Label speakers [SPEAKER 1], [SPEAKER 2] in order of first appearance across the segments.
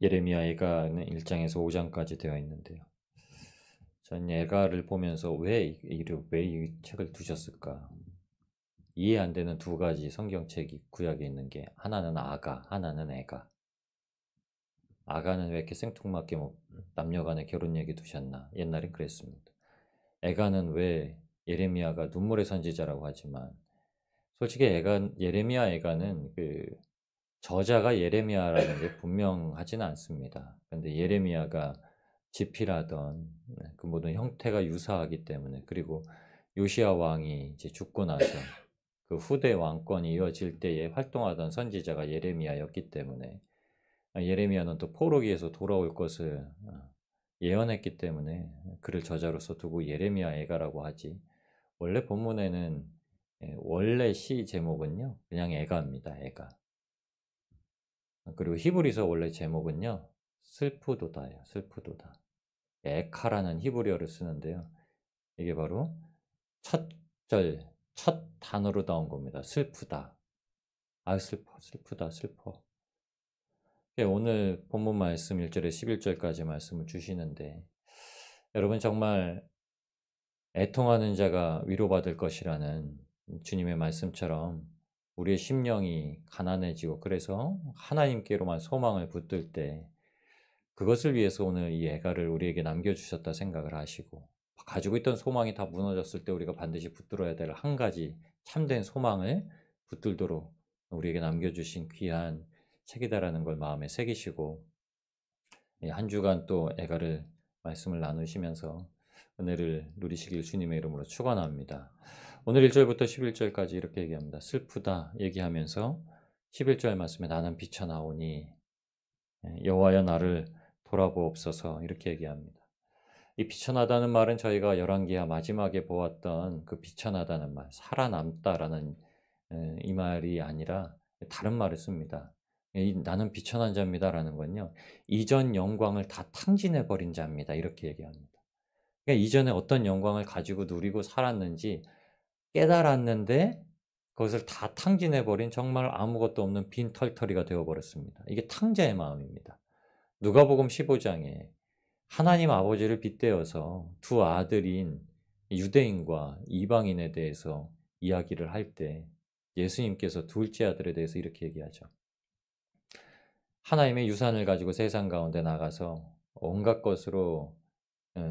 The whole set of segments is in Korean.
[SPEAKER 1] 예레미야 애가는 1장에서 5장까지 되어 있는데요. 전 애가를 보면서 왜 이 책을 두셨을까? 이해 안 되는 두 가지 성경책이 구약에 있는 게 하나는 아가, 하나는 애가. 아가는 왜 이렇게 생뚱맞게 뭐 남녀 간의 결혼 얘기 두셨나? 옛날엔 그랬습니다. 애가는 왜 예레미야가 눈물의 선지자라고 하지만 솔직히 예레미야 애가는 그 저자가 예레미야라는 게 분명하지는 않습니다. 그런데 예레미야가 집필하던 그 모든 형태가 유사하기 때문에 그리고 요시야 왕이 이제 죽고 나서 그 후대 왕권이 이어질 때에 활동하던 선지자가 예레미야였기 때문에 예레미야는 또 포로기에서 돌아올 것을 예언했기 때문에 그를 저자로서 두고 예레미야 애가라고 하지. 원래 본문에는 원래 시 제목은요 그냥 애가입니다. 애가. 그리고 히브리서 원래 제목은요 슬프도다예요. 슬프도다. 에카라는 히브리어를 쓰는데요. 이게 바로 첫 절, 첫 단어로 나온 겁니다. 슬프다. 아 슬퍼, 슬프다, 슬퍼. 오늘 본문 말씀 1절에 11절까지 말씀을 주시는데 여러분 정말 애통하는 자가 위로받을 것이라는 주님의 말씀처럼 우리의 심령이 가난해지고 그래서 하나님께로만 소망을 붙들 때 그것을 위해서 오늘 이 애가를 우리에게 남겨주셨다 생각을 하시고 가지고 있던 소망이 다 무너졌을 때 우리가 반드시 붙들어야 될 한 가지 참된 소망을 붙들도록 우리에게 남겨주신 귀한 책이다라는 걸 마음에 새기시고 한 주간 또 애가를 말씀을 나누시면서 은혜를 누리시길 주님의 이름으로 축원합니다. 오늘 1절부터 11절까지 이렇게 얘기합니다. 슬프다 얘기하면서 11절 말씀에 나는 비쳐나오니 여호와여 나를 돌아보옵소서 이렇게 얘기합니다. 이 비천하다는 말은 저희가 열왕기하 마지막에 보았던 그 비천하다는 말, 살아남다라는 이 말이 아니라 다른 말을 씁니다. 나는 비천한 자입니다라는 건요. 이전 영광을 다 탕진해 버린 자입니다. 이렇게 얘기합니다. 그러니까 이전에 어떤 영광을 가지고 누리고 살았는지 깨달았는데 그것을 다 탕진해 버린 정말 아무것도 없는 빈 털터리가 되어 버렸습니다. 이게 탕자의 마음입니다. 누가복음 15장에 하나님 아버지를 빗대어서 두 아들인 유대인과 이방인에 대해서 이야기를 할 때 예수님께서 둘째 아들에 대해서 이렇게 얘기하죠. 하나님의 유산을 가지고 세상 가운데 나가서 온갖 것으로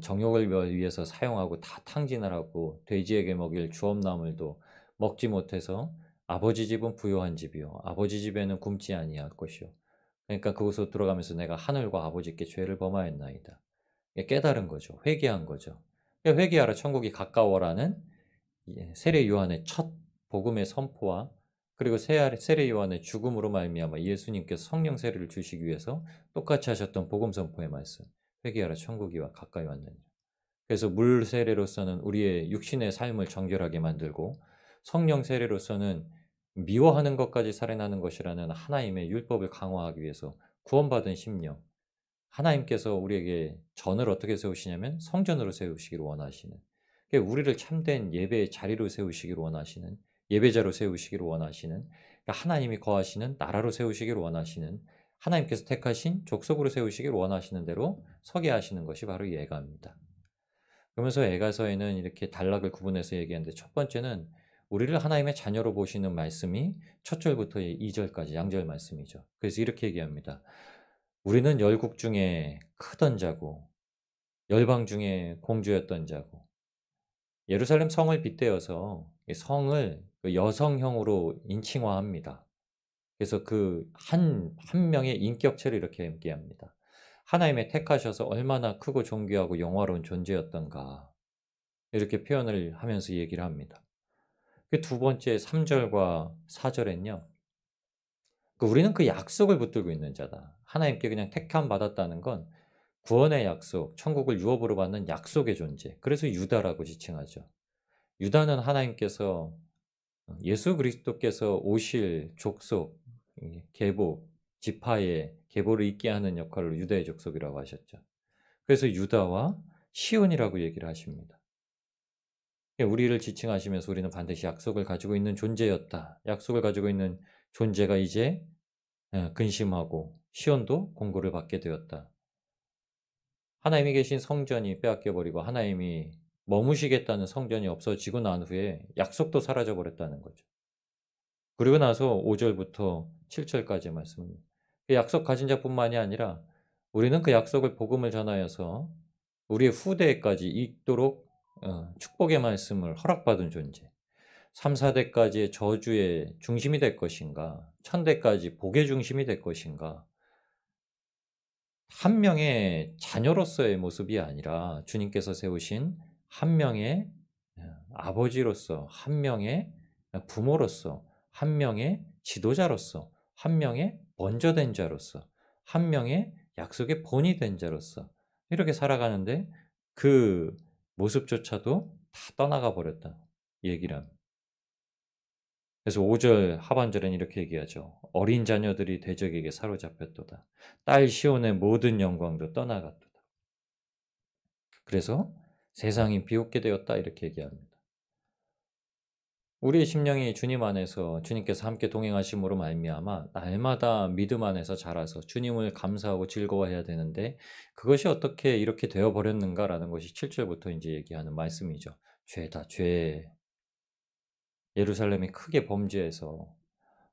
[SPEAKER 1] 정욕을 위해서 사용하고 다 탕진을 하고 돼지에게 먹일 주업나물도 먹지 못해서 아버지 집은 부요한 집이요 아버지 집에는 굶지 아니할 것이요 그러니까 그곳으로 들어가면서 내가 하늘과 아버지께 죄를 범하였나이다. 깨달은 거죠. 회개한 거죠. 회개하라 천국이 가까워라는 세례 요한의 첫 복음의 선포와 그리고 세례 요한의 죽음으로 말미암아 예수님께서 성령 세례를 주시기 위해서 똑같이 하셨던 복음 선포의 말씀. 회개하라 천국이 가까이 왔느니라. 그래서 물 세례로서는 우리의 육신의 삶을 정결하게 만들고 성령 세례로서는 미워하는 것까지 살해나는 것이라는 하나님의 율법을 강화하기 위해서 구원받은 심령, 하나님께서 우리에게 전을 어떻게 세우시냐면 성전으로 세우시기를 원하시는, 그러니까 우리를 참된 예배의 자리로 세우시기를 원하시는, 예배자로 세우시기를 원하시는, 그러니까 하나님이 거하시는 나라로 세우시기를 원하시는, 하나님께서 택하신 족속으로 세우시기를 원하시는 대로 서게 하시는 것이 바로 이 애가입니다. 그러면서 애가서에는 이렇게 단락을 구분해서 얘기하는데 첫 번째는 우리를 하나님의 자녀로 보시는 말씀이 첫 절부터 2절까지 양절 말씀이죠. 그래서 이렇게 얘기합니다. 우리는 열국 중에 크던 자고 열방 중에 공주였던 자고 예루살렘 성을 빗대어서 성을 그 여성형으로 인칭화합니다. 그래서 그 한 명의 인격체를 이렇게 얘기합니다. 하나님의 택하셔서 얼마나 크고 존귀하고 영화로운 존재였던가 이렇게 표현을 하면서 얘기를 합니다. 그 두 번째 3절과 4절엔요. 우리는 그 약속을 붙들고 있는 자다. 하나님께 그냥 택함 받았다는 건 구원의 약속, 천국을 유업으로 받는 약속의 존재. 그래서 유다라고 지칭하죠. 유다는 하나님께서 예수 그리스도께서 오실 족속, 계보, 지파의 계보를 잇게 하는 역할을 유다의 족속이라고 하셨죠. 그래서 유다와 시온이라고 얘기를 하십니다. 우리를 지칭하시면서 우리는 반드시 약속을 가지고 있는 존재였다. 약속을 가지고 있는 존재가 이제 근심하고 시온도 공고를 받게 되었다. 하나님이 계신 성전이 빼앗겨 버리고 하나님이 머무시겠다는 성전이 없어지고 난 후에 약속도 사라져 버렸다는 거죠. 그리고 나서 5 절부터 7 절까지의 말씀입니다. 그 약속 가진 자뿐만이 아니라 우리는 그 약속을 복음을 전하여서 우리의 후대에까지 있도록 축복의 말씀을 허락받은 존재. 3-4 대까지의 저주의 중심이 될 것인가, 1000 대까지 복의 중심이 될 것인가. 한 명의 자녀로서의 모습이 아니라 주님께서 세우신 한 명의 아버지로서, 한 명의 부모로서, 한 명의 지도자로서, 한 명의 먼저된 자로서, 한 명의 약속의 본이 된 자로서 이렇게 살아가는데 그 모습조차도 다 떠나가 버렸다 이 얘기를 합니다. 그래서 5절 하반절엔 이렇게 얘기하죠. "어린 자녀들이 대적에게 사로잡혔도다. 딸 시온의 모든 영광도 떠나갔도다." 그래서 "세상이 비웃게 되었다." 이렇게 얘기합니다. 우리의 심령이 주님 안에서 주님께서 함께 동행하심으로 말미암아 날마다 믿음 안에서 자라서 주님을 감사하고 즐거워해야 되는데 그것이 어떻게 이렇게 되어 버렸는가라는 것이 7 절부터 인제 얘기하는 말씀이죠. 죄다 죄. 예루살렘이 크게 범죄해서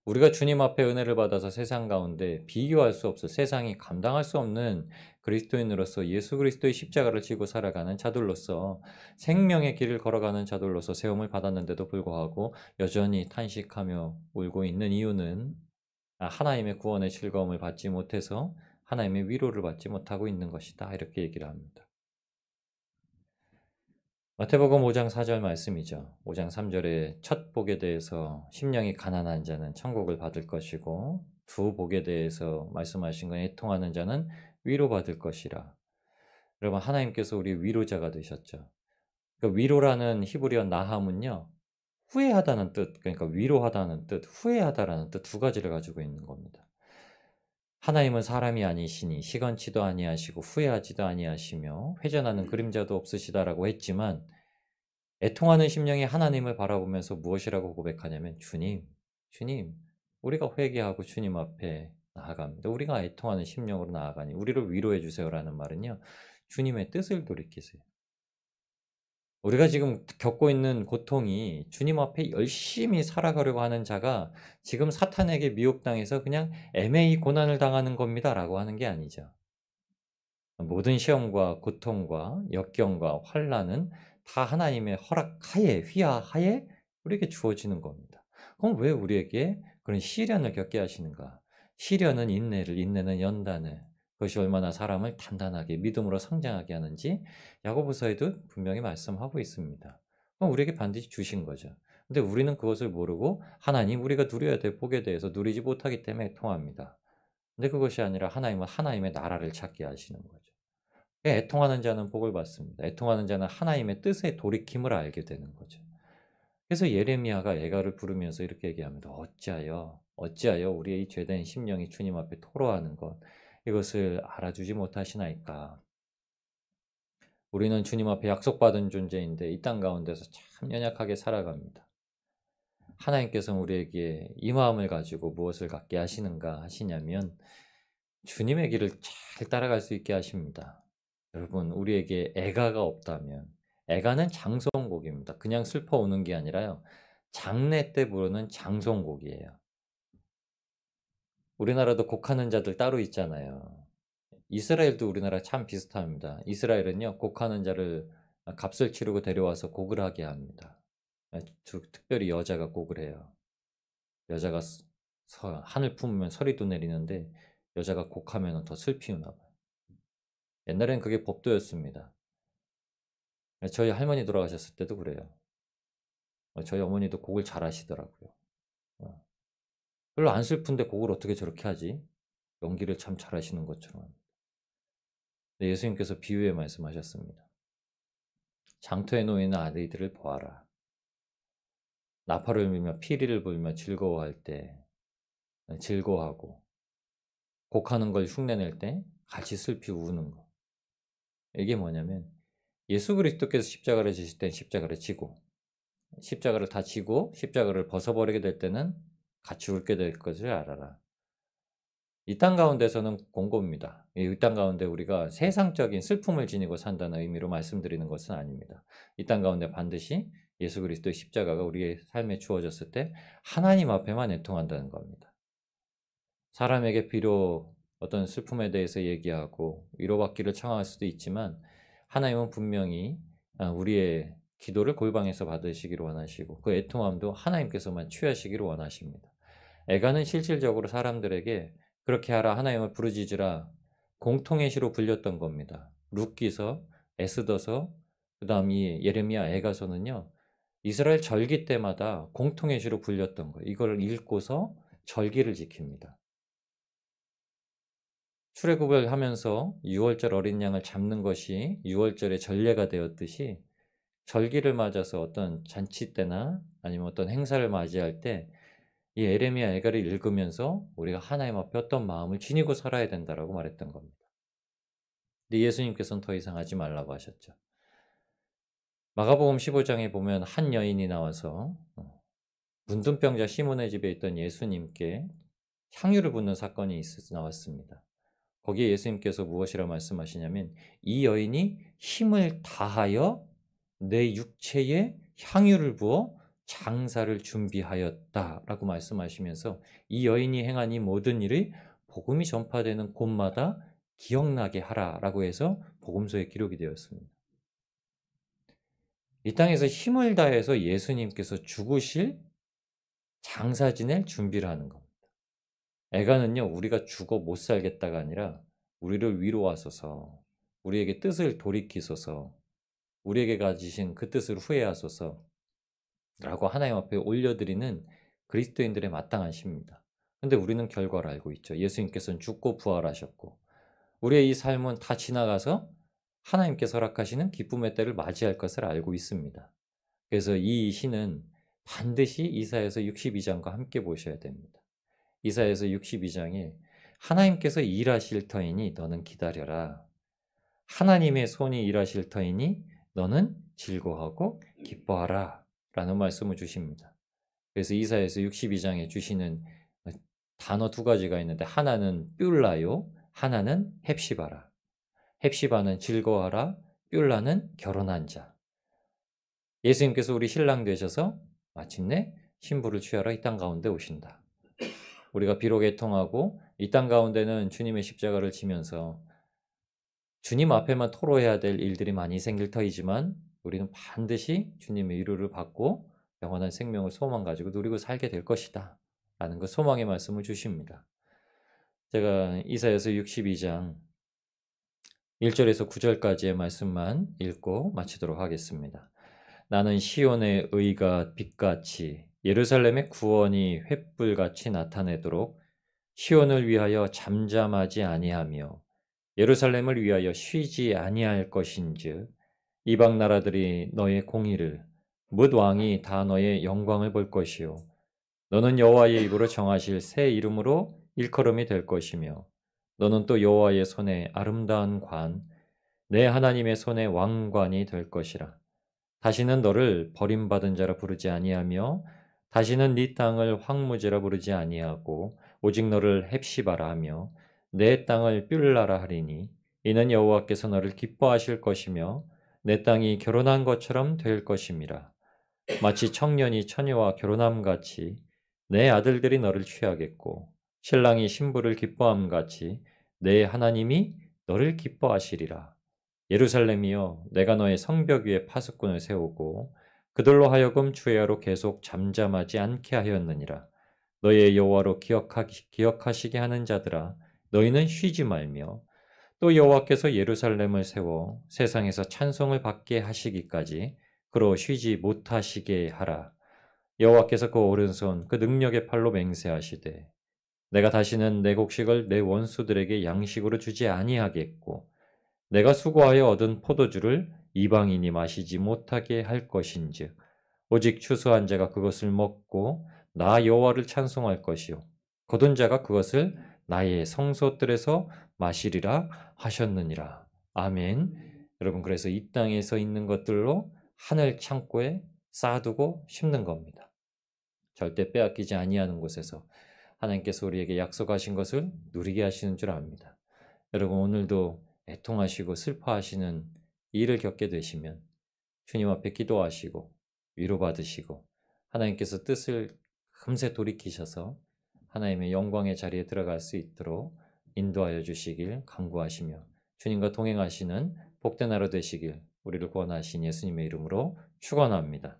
[SPEAKER 1] 우리가 주님 앞에 은혜를 받아서 세상 가운데 비교할 수 없어 세상이 감당할 수 없는 그리스도인으로서 예수 그리스도의 십자가를 지고 살아가는 자들로서 생명의 길을 걸어가는 자들로서 세움을 받았는데도 불구하고 여전히 탄식하며 울고 있는 이유는 하나님의 구원의 즐거움을 받지 못해서 하나님의 위로를 받지 못하고 있는 것이다. 이렇게 얘기를 합니다. 마태복음 5장 4절 말씀이죠. 5장 3 절에 첫 복에 대해서 심령이 가난한 자는 천국을 받을 것이고 두 복에 대해서 말씀하신 건 애통하는 자는 위로받을 것이라. 여러분 하나님께서 우리 위로자가 되셨죠. 그 위로라는 히브리어 나함은요. 후회하다는 뜻, 그러니까 위로하다는 뜻, 후회하다라는 뜻 두 가지를 가지고 있는 겁니다. 하나님은 사람이 아니시니 시건치도 아니하시고 후회하지도 아니하시며 회전하는 그림자도 없으시다라고 했지만 애통하는 심령이 하나님을 바라보면서 무엇이라고 고백하냐면 "주님, 주님." 우리가 회개하고 주님 앞에 나아갑니다. 우리가 애통하는 심령으로 나아가니 "우리를 위로해 주세요."라는 말은요. 주님의 뜻을 돌이키세요. 우리가 지금 겪고 있는 고통이 주님 앞에 열심히 살아가려고 하는 자가 지금 사탄에게 미혹당해서 그냥 애매히 고난을 당하는 겁니다라고 하는 게 아니죠. 모든 시험과 고통과 역경과 환난은 다 하나님의 허락하에 휘하하에 우리에게 주어지는 겁니다. 그럼 왜 우리에게 그런 시련을 겪게 하시는가? 시련은 인내를, 인내는 연단을. 그것이 얼마나 사람을 단단하게 믿음으로 성장하게 하는지 야고보서에도 분명히 말씀하고 있습니다. 그럼 우리에게 반드시 주신 거죠. 근데 우리는 그것을 모르고 하나님 우리가 누려야 될 복에 대해서 누리지 못하기 때문에 통합니다. 근데 그것이 아니라 하나님은 하나님의 나라를 찾게 하시는 거죠. 애통하는 자는 복을 받습니다. 애통하는 자는 하나님의 뜻에 돌이킴을 알게 되는 거죠. 그래서 예레미야가 애가를 부르면서 이렇게 얘기합니다. 어찌하여 우리의 이 죄된 심령이 주님 앞에 토로하는 것 이것을 알아주지 못하시나이까. 우리는 주님 앞에 약속받은 존재인데 이 땅 가운데서 참 연약하게 살아갑니다. 하나님께서는 우리에게 이 마음을 가지고 무엇을 갖게 하시는가 하시냐면 주님의 길을 잘 따라갈 수 있게 하십니다. 여러분 우리에게 애가가 없다면 애가는 장성곡입니다. 그냥 슬퍼 우는 게 아니라요. 장례 때 부르는 장성곡이에요. 우리나라도 곡하는 자들 따로 있잖아요. 이스라엘도 우리나라 참 비슷합니다. 이스라엘은요. 곡하는 자를 값을 치르고 데려와서 곡을 하게 합니다. 특별히 여자가 곡을 해요. 여자가 한을 품으면 서리도 내리는데 여자가 곡하면 더 슬피 우나 봐요. 옛날엔 그게 법도였습니다. 저희 할머니 돌아가셨을 때도 그래요. 저희 어머니도 곡을 잘하시더라고요. 어. 별로 안 슬픈데 곡을 어떻게 저렇게 하지? 연기를 참 잘하시는 것처럼. 근데 예수님께서 비유에 말씀하셨습니다. 장터에 놓이는 아이들을 보아라. 나팔을 불며 피리를 불며 즐거워할 때 즐거워하고 곡하는 걸 흉내낼 때 같이 슬피 우는 거. 이게 뭐냐면 예수 그리스도께서 십자가를 지실 땐 십자가를 지고 십자가를 다 지고 십자가를 벗어버리게 될 때는 같이 웃게 될 것을 알아라. 이 땅 가운데서는 공고입니다. 이 땅 가운데 우리가 세상적인 슬픔을 지니고 산다는 의미로 말씀드리는 것은 아닙니다. 이 땅 가운데 반드시 예수 그리스도의 십자가가 우리의 삶에 주어졌을 때 하나님 앞에만 애통한다는 겁니다. 사람에게 비록 어떤 슬픔에 대해서 얘기하고 위로받기를 청할 수도 있지만 하나님은 분명히 우리의 기도를 골방에서 받으시기를 원하시고 그 애통함도 하나님께서만 취하시기를 원하십니다. 애가는 실질적으로 사람들에게 그렇게 하라 하나님을 부르짖으라 공통의 시로 불렸던 겁니다. 룻기서, 에스더서, 그다음 이 예레미야, 애가서는요. 이스라엘 절기 때마다 공통의 시로 불렸던 거예요. 이걸 읽고서 절기를 지킵니다. 출애굽을 하면서 유월절 어린 양을 잡는 것이 유월절의 전례가 되었듯이 절기를 맞아서 어떤 잔치 때나 아니면 어떤 행사를 맞이할 때 이 에레미야 애가를 읽으면서 우리가 하나님 앞에 어떤 마음을 지니고 살아야 된다라고 말했던 겁니다. 근데 예수님께서는 더 이상 하지 말라고 하셨죠. 마가복음 15장에 보면 한 여인이 나와서 문둥병자 시몬의 집에 있던 예수님께 향유를 붓는 사건이 나왔습니다. 거기에 예수님께서 무엇이라 말씀하시냐면 이 여인이 힘을 다하여 내 육체에 향유를 부어 장사를 준비하였다라고 말씀하시면서 이 여인이 행한 이 모든 일이 복음이 전파되는 곳마다 기억나게 하라라고 해서 복음서에 기록이 되었습니다. 이 땅에서 힘을 다해서 예수님께서 죽으실 장사 지낼 준비를 하는 겁니다. 애가는요, 우리가 죽어 못 살겠다가 아니라 우리를 위로하소서, 우리에게 뜻을 돌이키소서, 우리에게 가지신 그 뜻을 후회하소서 라고 하나님 앞에 올려드리는 그리스도인들의 마땅한 시입니다. 근데 우리는 결과를 알고 있죠. 예수님께서는 죽고 부활하셨고 우리의 이 삶은 다 지나가서 하나님께서 허락하시는 기쁨의 때를 맞이할 것을 알고 있습니다. 그래서 이 시는 반드시 이사야서 62장과 함께 보셔야 됩니다. 이사야서 62장에 하나님께서 일하실 터이니 너는 기다려라. 하나님의 손이 일하실 터이니 너는 즐거워하고 기뻐하라. 라는 말씀을 주십니다. 그래서 이사야서 62장에 주시는 단어 두 가지가 있는데 하나는 뷸라요, 하나는 헵시바라. 헵시바는 즐거워하라, 뷸라는 결혼한 자. 예수님께서 우리 신랑 되셔서 마침내 신부를 취하러 이 땅 가운데 오신다. 우리가 비록 애통하고 이 땅 가운데는 주님의 십자가를 지면서 주님 앞에만 토로해야 될 일들이 많이 생길 터이지만 우리는 반드시 주님의 위로를 받고 영원한 생명을 소망 가지고 누리고 살게 될 것이다 라는 그 소망의 말씀을 주십니다. 제가 이사야서 62장 1절에서 9절까지의 말씀만 읽고 마치도록 하겠습니다. 나는 시온의 의가 빛같이 예루살렘의 구원이 횃불같이 나타내도록 시온을 위하여 잠잠하지 아니하며 예루살렘을 위하여 쉬지 아니할 것인즉 이방 나라들이 너의 공의를 뭇 왕이 다 너의 영광을 볼 것이요 너는 여호와의 입으로 정하실 새 이름으로 일컬음이 될 것이며 너는 또 여호와의 손에 아름다운 관 내 하나님의 손에 왕관이 될 것이라. 다시는 너를 버림받은 자라 부르지 아니하며 다시는 네 땅을 황무지라 부르지 아니하고 오직 너를 헵시바라 하며 내 땅을 뷸라라 하리니 이는 여호와께서 너를 기뻐하실 것이며 내 땅이 결혼한 것처럼 될 것임이라. 마치 청년이 처녀와 결혼함 같이 내 아들들이 너를 취하겠고 신랑이 신부를 기뻐함 같이 내 하나님이 너를 기뻐하시리라. 예루살렘이여 내가 너의 성벽 위에 파수꾼을 세우고 그들로 하여금 주야로 계속 잠잠하지 않게 하였느니라. 너의 여호와로 기억하시게 하는 자들아 너희는 쉬지 말며 또 여호와께서 예루살렘을 세워 세상에서 찬송을 받게 하시기까지 그로 쉬지 못하시게 하라. 여호와께서 그 오른손 그 능력의 팔로 맹세하시되 내가 다시는 내 곡식을 내 원수들에게 양식으로 주지 아니하겠고 내가 수고하여 얻은 포도주를 이방인이 마시지 못하게 할 것인즉 오직 추수한 자가 그것을 먹고 나 여호와를 찬송할 것이요 거둔 자가 그것을 나의 성소들에서 마시리라 하셨느니라. 아멘. 여러분 그래서 이 땅에서 있는 것들로 하늘 창고에 쌓아두고 심는 겁니다. 절대 빼앗기지 아니하는 곳에서 하나님께서 우리에게 약속하신 것을 누리게 하시는 줄 압니다. 여러분 오늘도 애통하시고 슬퍼하시는 일을 겪게 되시면 주님 앞에 기도하시고 위로받으시고 하나님께서 뜻을 금세 돌이키셔서 하나님의 영광의 자리에 들어갈 수 있도록 인도하여 주시길 간구하시며 주님과 동행하시는 복된 하루 되시길 우리를 구원하신 예수님의 이름으로 축원합니다.